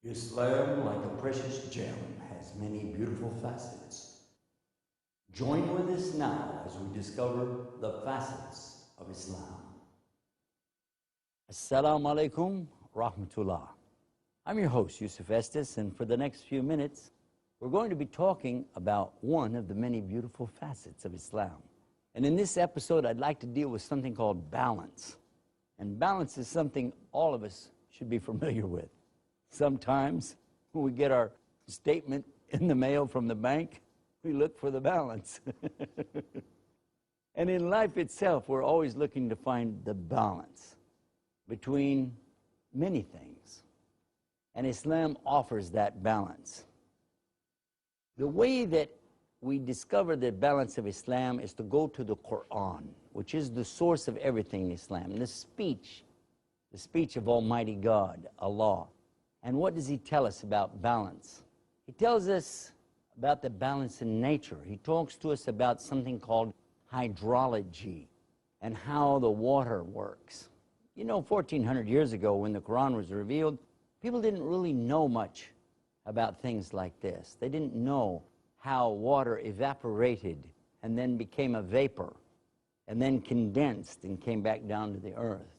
Islam, like a precious gem, has many beautiful facets. Join with us now as we discover the facets of Islam. Assalamu alaikum rahmatullah. I'm your host, Yusuf Estes, and for the next few minutes, we're going to be talking about one of the many beautiful facets of Islam. And in this episode, I'd like to deal with something called balance. And balance is something all of us should be familiar with. Sometimes when we get our statement in the mail from the bank, we look for the balance. And in life itself, we're always looking to find the balance between many things. And Islam offers that balance. The way that we discover the balance of Islam is to go to the Quran, which is the source of everything in Islam, the speech of Almighty God, Allah. And what does He tell us about balance? He tells us about the balance in nature. He talks to us about something called hydrology and how the water works. You know, 1400 years ago when the Quran was revealed, people didn't really know much about things like this. They didn't know how water evaporated and then became a vapor and then condensed and came back down to the earth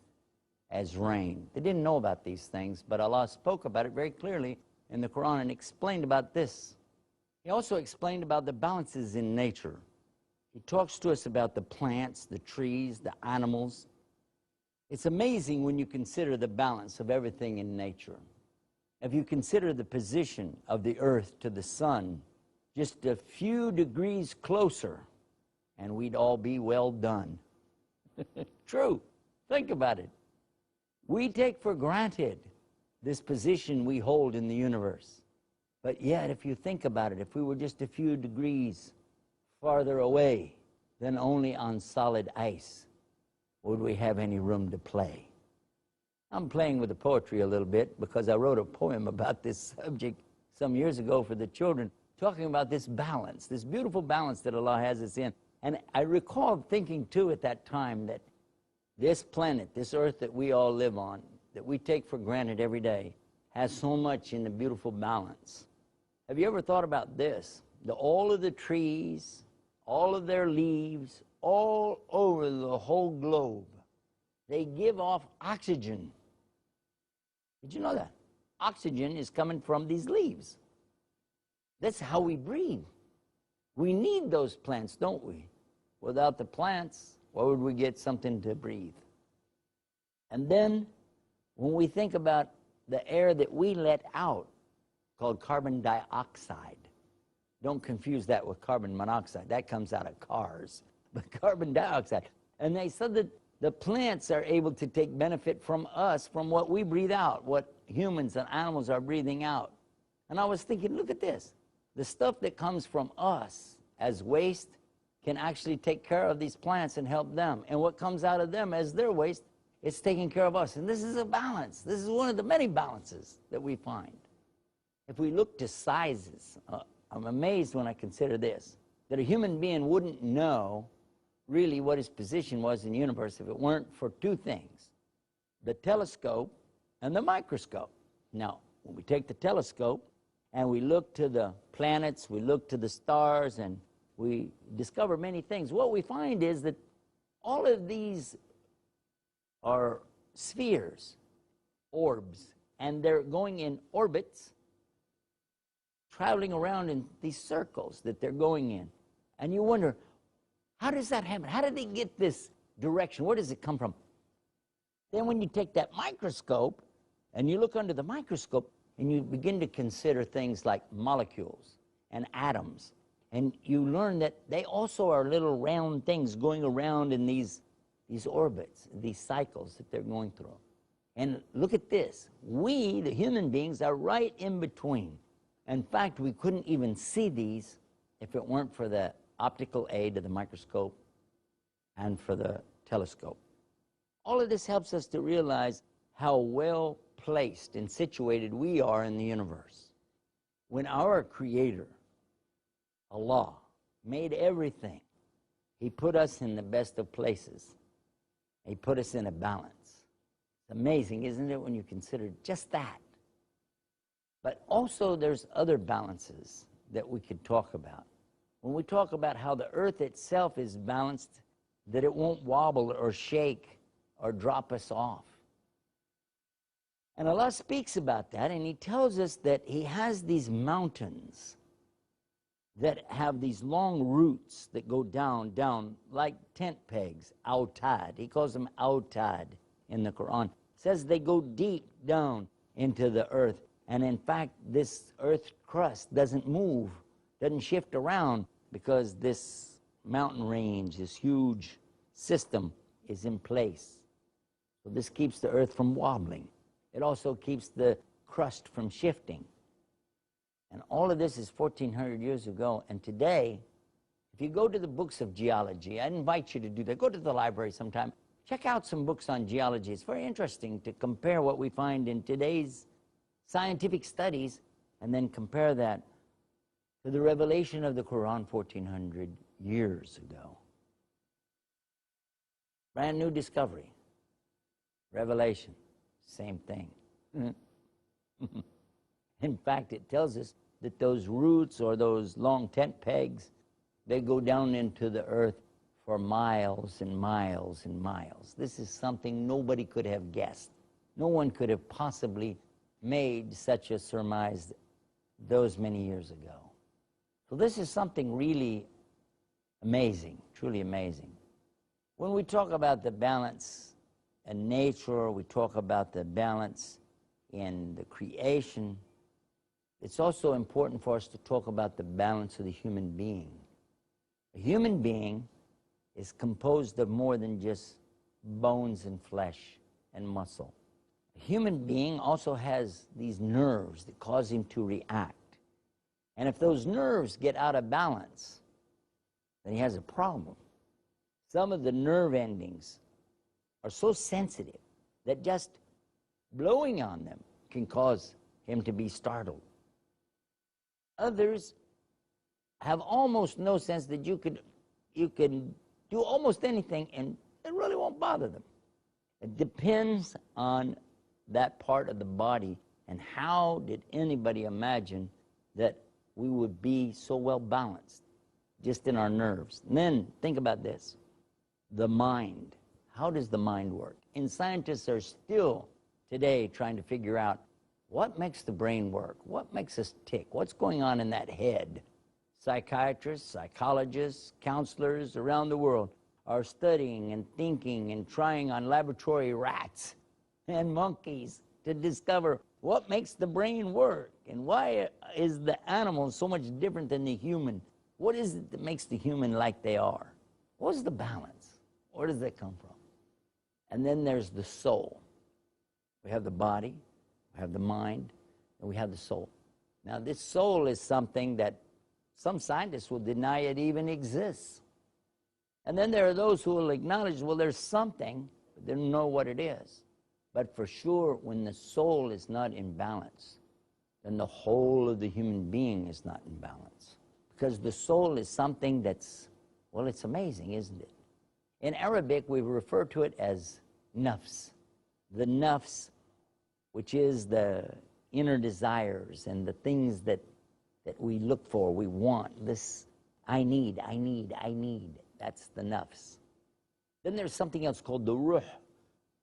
as rain. They didn't know about these things, but Allah spoke about it very clearly in the Quran and explained about this. He also explained about the balances in nature. He talks to us about the plants, the trees, the animals. It's amazing when you consider the balance of everything in nature. If you consider the position of the earth to the sun, just a few degrees closer, and we'd all be well done. True. Think about it. We take for granted this position we hold in the universe. But yet, if you think about it, if we were just a few degrees farther away than only on solid ice, would we have any room to play? I'm playing with the poetry a little bit because I wrote a poem about this subject some years ago for the children, talking about this balance, this beautiful balance that Allah has us in. And I recall thinking, too, at that time that this planet, this earth that we all live on, that we take for granted every day, has so much in the beautiful balance. Have you ever thought about this? All of the trees, all of their leaves, all over the whole globe, they give off oxygen. Did you know that? Oxygen is coming from these leaves. That's how we breathe. We need those plants, don't we? Without the plants, where would we get something to breathe? And then, when we think about the air that we let out, called carbon dioxide, don't confuse that with carbon monoxide. That comes out of cars. But carbon dioxide. And they said that the plants are able to take benefit from us, from what we breathe out, what humans and animals are breathing out. And I was thinking, look at this. The stuff that comes from us as waste can actually take care of these plants and help them. And what comes out of them as their waste, it's taking care of us. And this is a balance. This is one of the many balances that we find. If we look to sizes, I'm amazed when I consider this, that a human being wouldn't know really what his position was in the universe if it weren't for two things, the telescope and the microscope. Now, when we take the telescope and we look to the planets, we look to the stars, and we discover many things, what we find is that all of these are spheres, orbs, and they're going in orbits, traveling around in these circles that they're going in. And you wonder, how does that happen? How did they get this direction? Where does it come from? Then when you take that microscope and you look under the microscope and you begin to consider things like molecules and atoms, and you learn that they also are little round things going around in these orbits, these cycles that they're going through. And look at this. We, the human beings, are right in between. In fact, we couldn't even see these if it weren't for the optical aid of the microscope and for the telescope. All of this helps us to realize how well placed and situated we are in the universe. When our Creator, Allah, made everything, He put us in the best of places. He put us in a balance. It's amazing, isn't it, when you consider just that. But also there's other balances that we could talk about. When we talk about how the earth itself is balanced, that it won't wobble or shake or drop us off. And Allah speaks about that, and He tells us that He has these mountains that have these long roots that go down, like tent pegs, autad. He calls them autad in the Quran. It says they go deep down into the earth. And in fact, this earth crust doesn't move, doesn't shift around, because this mountain range, this huge system is in place. So this keeps the earth from wobbling. It also keeps the crust from shifting. And all of this is 1,400 years ago. And today, if you go to the books of geology, I invite you to do that. Go to the library sometime. Check out some books on geology. It's very interesting to compare what we find in today's scientific studies and then compare that to the revelation of the Quran 1,400 years ago. Brand new discovery. Revelation, same thing. In fact, it tells us that those roots or those long tent pegs, they go down into the earth for miles and miles and miles. This is something nobody could have guessed. No one could have possibly made such a surmise those many years ago. So this is something really amazing, truly amazing. When we talk about the balance in nature, we talk about the balance in the creation, it's also important for us to talk about the balance of the human being. A human being is composed of more than just bones and flesh and muscle. A human being also has these nerves that cause him to react. And if those nerves get out of balance, then he has a problem. Some of the nerve endings are so sensitive that just blowing on them can cause him to be startled. Others have almost no sense that you can do almost anything and it really won't bother them. It depends on that part of the body, and how did anybody imagine that we would be so well balanced just in our nerves? And then think about this, the mind. How does the mind work? And scientists are still today trying to figure out what makes the brain work, what makes us tick, what's going on in that head. Psychiatrists, psychologists, counselors around the world are studying and thinking and trying on laboratory rats and monkeys to discover what makes the brain work and why is the animal so much different than the human. What is it that makes the human like they are? What's the balance? Where does that come from? And then there's the soul. We have the body, we have the mind, and we have the soul. Now this soul is something that some scientists will deny it even exists. And then there are those who will acknowledge, well, there's something, but they don't know what it is. But for sure, when the soul is not in balance, then the whole of the human being is not in balance. Because the soul is something that's, well, it's amazing, isn't it? In Arabic, we refer to it as nafs. The nafs, which is the inner desires and the things that we look for, we want. This, I need. That's the nafs. Then there's something else called the ruh,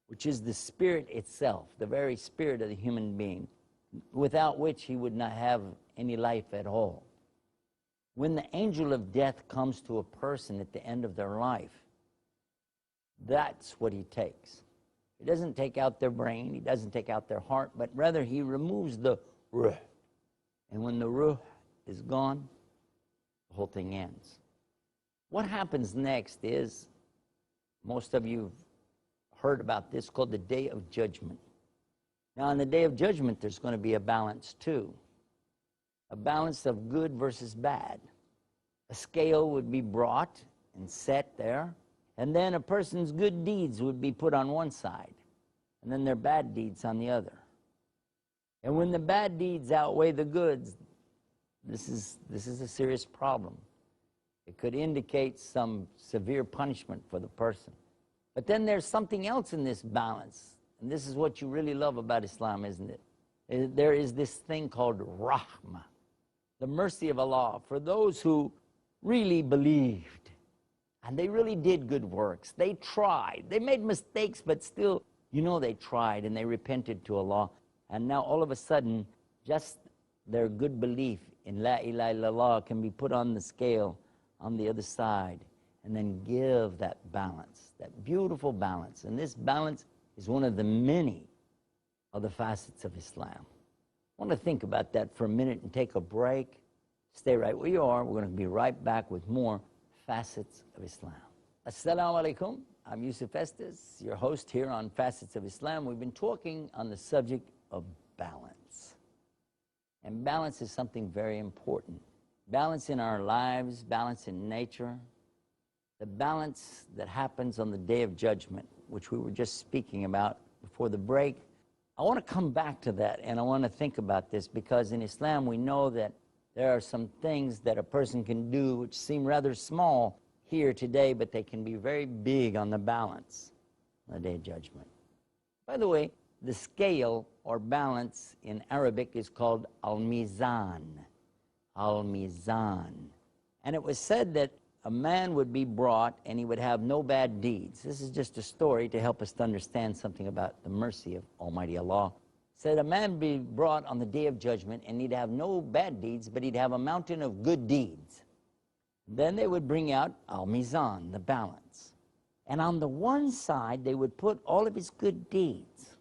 which is the spirit itself, the very spirit of the human being, without which he would not have any life at all. When the angel of death comes to a person at the end of their life, that's what he takes. He doesn't take out their brain, he doesn't take out their heart, but rather he removes the ruh. And when the ruh is gone, the whole thing ends. What happens next is, most of you have heard about this, called the Day of Judgment. Now, on the Day of Judgment, there's going to be a balance too. A balance of good versus bad. A scale would be brought and set there, and then a person's good deeds would be put on one side, and then their bad deeds on the other. And when the bad deeds outweigh the goods, this is a serious problem. It could indicate some severe punishment for the person. But then there's something else in this balance, and this is what you really love about Islam, isn't it? there is this thing called rahmah, the mercy of Allah, for those who really believed and they really did good works. They tried. They made mistakes, but still, they tried and they repented to Allah. And now all of a sudden, just their good belief in La ilaha illallah can be put on the scale on the other side and then give that balance, that beautiful balance. And this balance is one of the many of the facets of Islam. I want to think about that for a minute and take a break. Stay right where you are. We're going to be right back with more facets of Islam. Assalamu alaikum. I'm Yusuf Estes, your host here on Facets of Islam. We've been talking on the subject of balance. And balance is something very important. Balance in our lives, balance in nature, the balance that happens on the Day of Judgment, which we were just speaking about before the break. I want to come back to that, and I want to think about this, because in Islam we know that there are some things that a person can do which seem rather small here today, but they can be very big on the balance on the Day of Judgment. By the way, the scale or balance in Arabic is called al-mizan. Al-mizan. And it was said that a man would be brought and he would have no bad deeds. This is just a story to help us to understand something about the mercy of Almighty Allah. Said a man be brought on the Day of Judgment and he'd have no bad deeds, but he'd have a mountain of good deeds. Then they would bring out al-mizan, the balance. And on the one side, they would put all of his good deeds.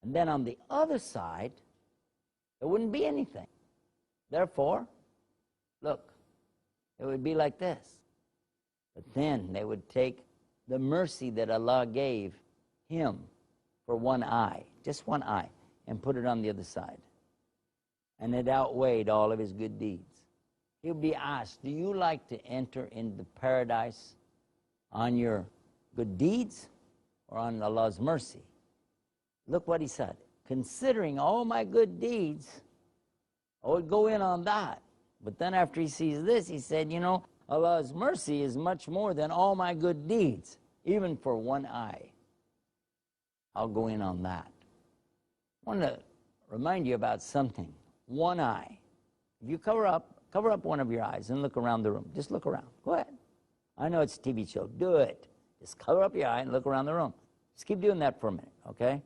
And then on the other side, there wouldn't be anything. Therefore, look, it would be like this. But then they would take the mercy that Allah gave him for one eye, just one eye, and put it on the other side. And it outweighed all of his good deeds. He'll be asked, do you like to enter into paradise on your good deeds or on Allah's mercy? Look what he said. Considering all my good deeds, I would go in on that. But then after he sees this, he said, Allah's mercy is much more than all my good deeds, even for one eye. I'll go in on that. I want to remind you about something. One eye. If you cover up one of your eyes and look around the room. Just look around. Go ahead. I know it's a TV show. Do it. Just cover up your eye and look around the room. Just keep doing that for a minute, okay?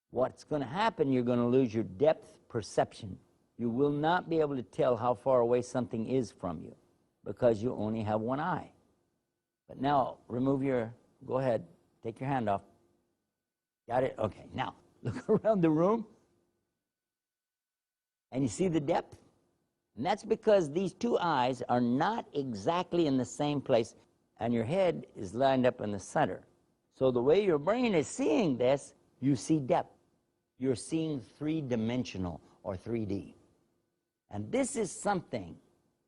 What's going to happen, you're going to lose your depth perception. You will not be able to tell how far away something is from you because you only have one eye. But now, go ahead, take your hand off. Got it? Okay, now, look around the room and you see the depth? And that's because these two eyes are not exactly in the same place and your head is lined up in the center. So the way your brain is seeing this, you see depth. You're seeing three-dimensional or 3D. And this is something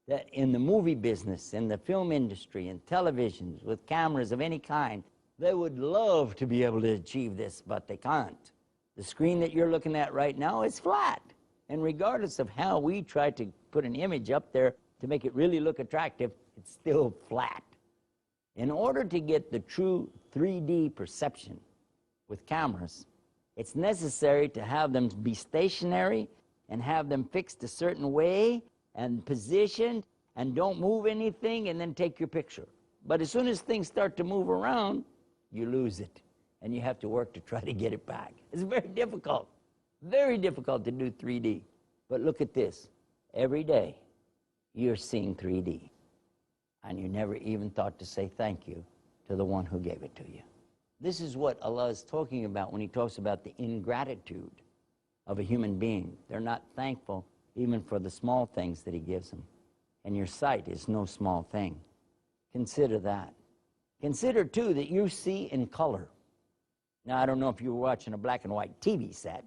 that in the movie business, in the film industry, in televisions, with cameras of any kind, they would love to be able to achieve this, but they can't. The screen that you're looking at right now is flat. And regardless of how we try to put an image up there to make it really look attractive, it's still flat. In order to get the true 3D perception with cameras, it's necessary to have them be stationary and have them fixed a certain way and positioned and don't move anything and then take your picture. But as soon as things start to move around, you lose it and you have to work to try to get it back. It's very difficult to do 3D. But look at this. Every day you're seeing 3D and you never even thought to say thank you to the one who gave it to you. This is what Allah is talking about when he talks about the ingratitude of a human being. They're not thankful even for the small things that he gives them. And your sight is no small thing. Consider that. Consider, too, that you see in color. Now, I don't know if you were watching a black and white TV set,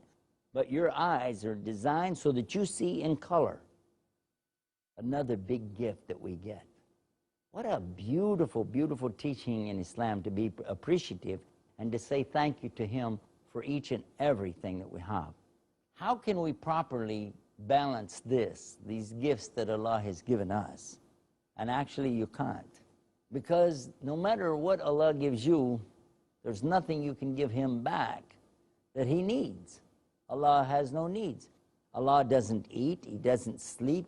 but your eyes are designed so that you see in color. Another big gift that we get. What a beautiful, beautiful teaching in Islam to be appreciative and to say thank you to him for each and everything that we have. How can we properly balance these gifts that Allah has given us? And actually you can't. Because no matter what Allah gives you, there's nothing you can give him back that he needs. Allah has no needs. Allah doesn't eat, He doesn't sleep,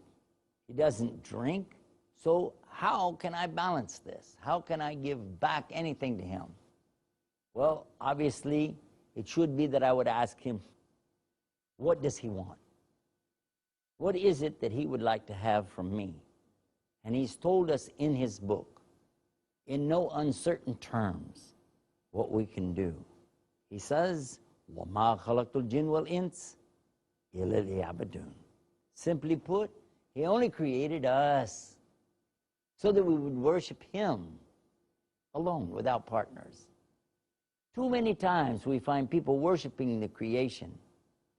He doesn't drink. So how can I balance this? How can I give back anything to Him? Well, obviously, it should be that I would ask Him, what does He want? What is it that He would like to have from me? And He's told us in His book, in no uncertain terms, what we can do. He says, وَمَا خَلَقْتُ الْجِنَّ وَالْإِنسَ إِلَّا لِيَعْبُدُونِ. Simply put, He only created us so that we would worship Him alone, without partners. Too many times we find people worshiping the creation.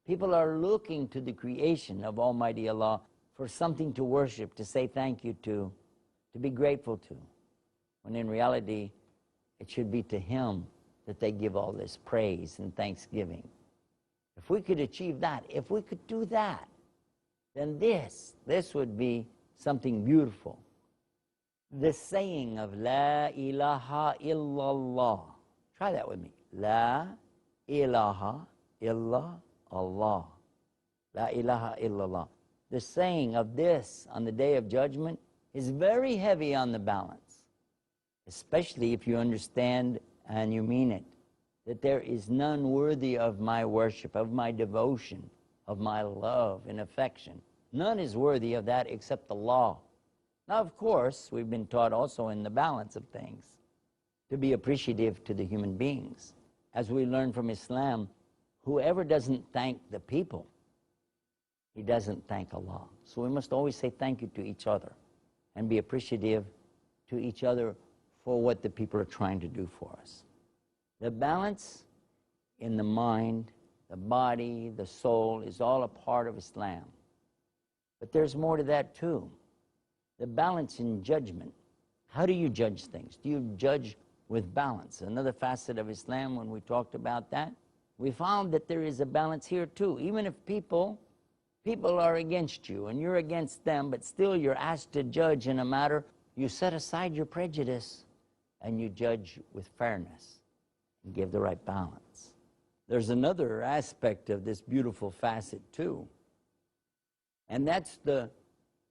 People are looking to the creation of Almighty Allah for something to worship, to say thank you to be grateful to, when in reality it should be to Him that they give all this praise and thanksgiving. If we could achieve that, if we could do that, then this would be something beautiful. The saying of La ilaha illallah. Try that with me. La ilaha illa Allah. La ilaha illallah. The saying of this on the Day of Judgment is very heavy on the balance, especially if you understand and you mean it, that there is none worthy of my worship, of my devotion, of my love and affection. None is worthy of that except Allah. Now, of course, we've been taught also in the balance of things to be appreciative to the human beings. As we learn from Islam, whoever doesn't thank the people, he doesn't thank Allah. So we must always say thank you to each other and be appreciative to each other for what the people are trying to do for us. The balance in the mind, the body, the soul is all a part of Islam. But there's more to that too. The balance in judgment. How do you judge things? Do you judge with balance? Another facet of Islam, when we talked about that, we found that there is a balance here too. Even if people are against you and you're against them, but still you're asked to judge in a matter, you set aside your prejudice and you judge with fairness and give the right balance. There's another aspect of this beautiful facet too, and that's the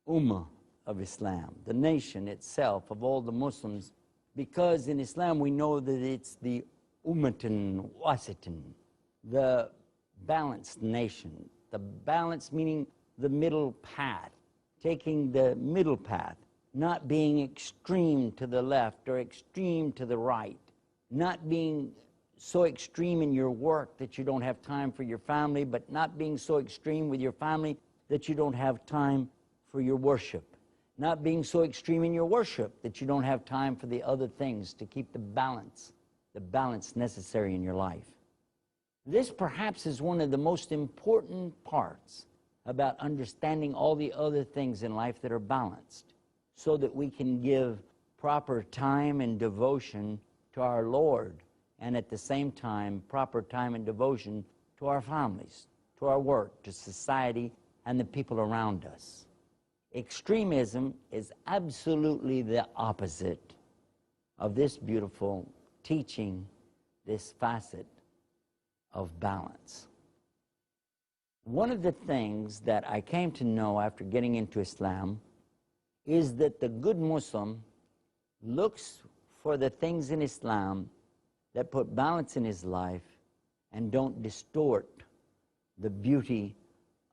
ummah of Islam, the nation itself of all the Muslims, because in Islam we know that it's the ummatan wasatan, the balanced nation. The balance meaning the middle path, taking the middle path, not being extreme to the left or extreme to the right, not being so extreme in your work that you don't have time for your family, but not being so extreme with your family that you don't have time for your worship, not being so extreme in your worship that you don't have time for the other things to keep the balance necessary in your life. This perhaps is one of the most important parts about understanding all the other things in life that are balanced, so that we can give proper time and devotion to our Lord, and at the same time proper time and devotion to our families, to our work, to society, and the people around us. Extremism is absolutely the opposite of this beautiful teaching, this facet of balance. One of the things that I came to know after getting into Islam is that the good Muslim looks for the things in Islam that put balance in his life and don't distort the beauty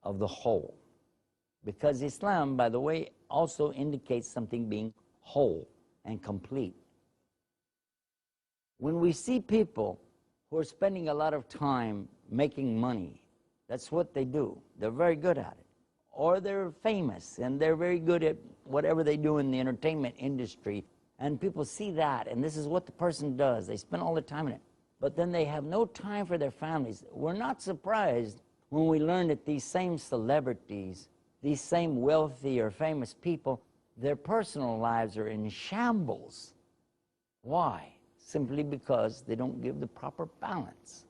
of the whole. Because Islam, by the way, also indicates something being whole and complete. When we see people who are spending a lot of time making money, that's what they do. They're very good at it. Or they're famous and they're very good at whatever they do in the entertainment industry. And people see that, and this is what the person does. They spend all the time in it. But then they have no time for their families. We're not surprised when we learn that these same celebrities, these same wealthy or famous people, their personal lives are in shambles. Why? Simply because they don't give the proper balance.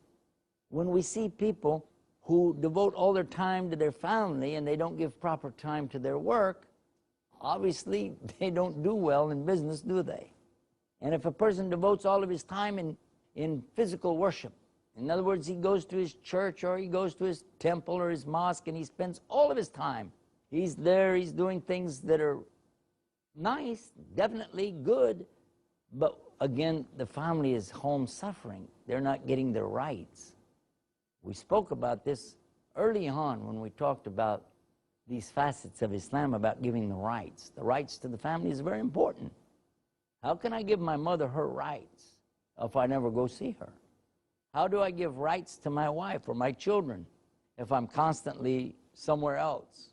When we see people who devote all their time to their family and they don't give proper time to their work, obviously they don't do well in business, do they? And if a person devotes all of his time in physical worship In other words, he goes to his church or he goes to his temple or his mosque and he spends all of his time. He's there, he's doing things that are nice, definitely good, but again, the family is home suffering. They're not getting their rights. We spoke about this early on when we talked about these facets of Islam, about giving the rights. The rights to the family is very important. How can I give my mother her rights if I never go see her? How do I give rights to my wife or my children if I'm constantly somewhere else,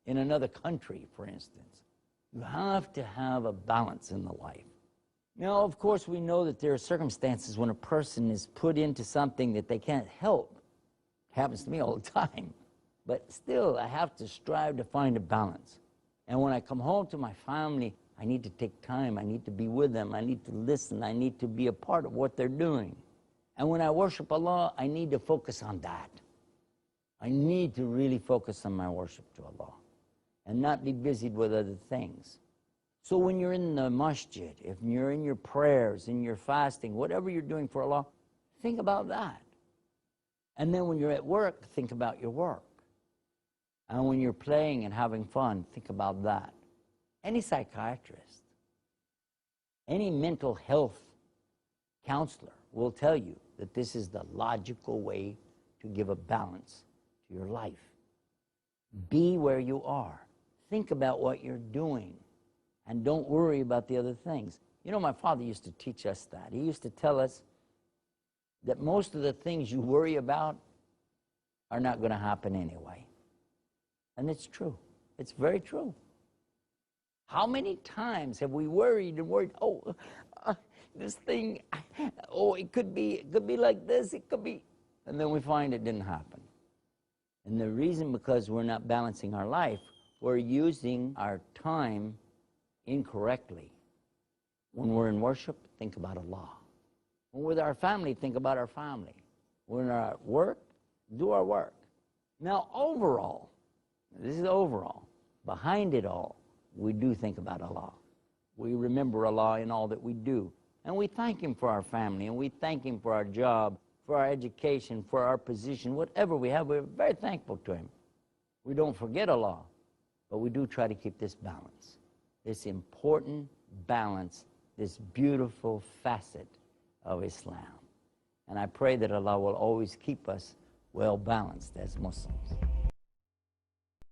in another country, for instance? You have to have a balance in the life. Now, of course, we know that there are circumstances when a person is put into something that they can't help. It happens to me all the time. But still, I have to strive to find a balance. And when I come home to my family, I need to take time. I need to be with them. I need to listen. I need to be a part of what they're doing. And when I worship Allah, I need to focus on that. I need to really focus on my worship to Allah and not be busied with other things. So when you're in the masjid, if you're in your prayers, in your fasting, whatever you're doing for Allah, think about that. And then when you're at work, think about your work. And when you're playing and having fun, think about that. Any psychiatrist, any mental health counselor will tell you that this is the logical way to give a balance to your life. Be where you are. Think about what you're doing. And don't worry about the other things. You know, my father used to teach us that. He used to tell us that most of the things you worry about are not going to happen anyway. And it's true. It's very true. How many times have we worried and worried, this thing, it could be like this, it could be, and then we find it didn't happen. And the reason, because we're not balancing our life, we're using our time incorrectly. When we're in worship, think about Allah. When we're with our family, think about our family. When we're at work, do our work. Now, overall, this is overall, behind it all, we do think about Allah. We remember Allah in all that we do. And we thank Him for our family, and we thank Him for our job, for our education, for our position, whatever we have, we're very thankful to Him. We don't forget Allah, but we do try to keep this balance, this important balance, this beautiful facet of Islam. And I pray that Allah will always keep us well balanced as Muslims.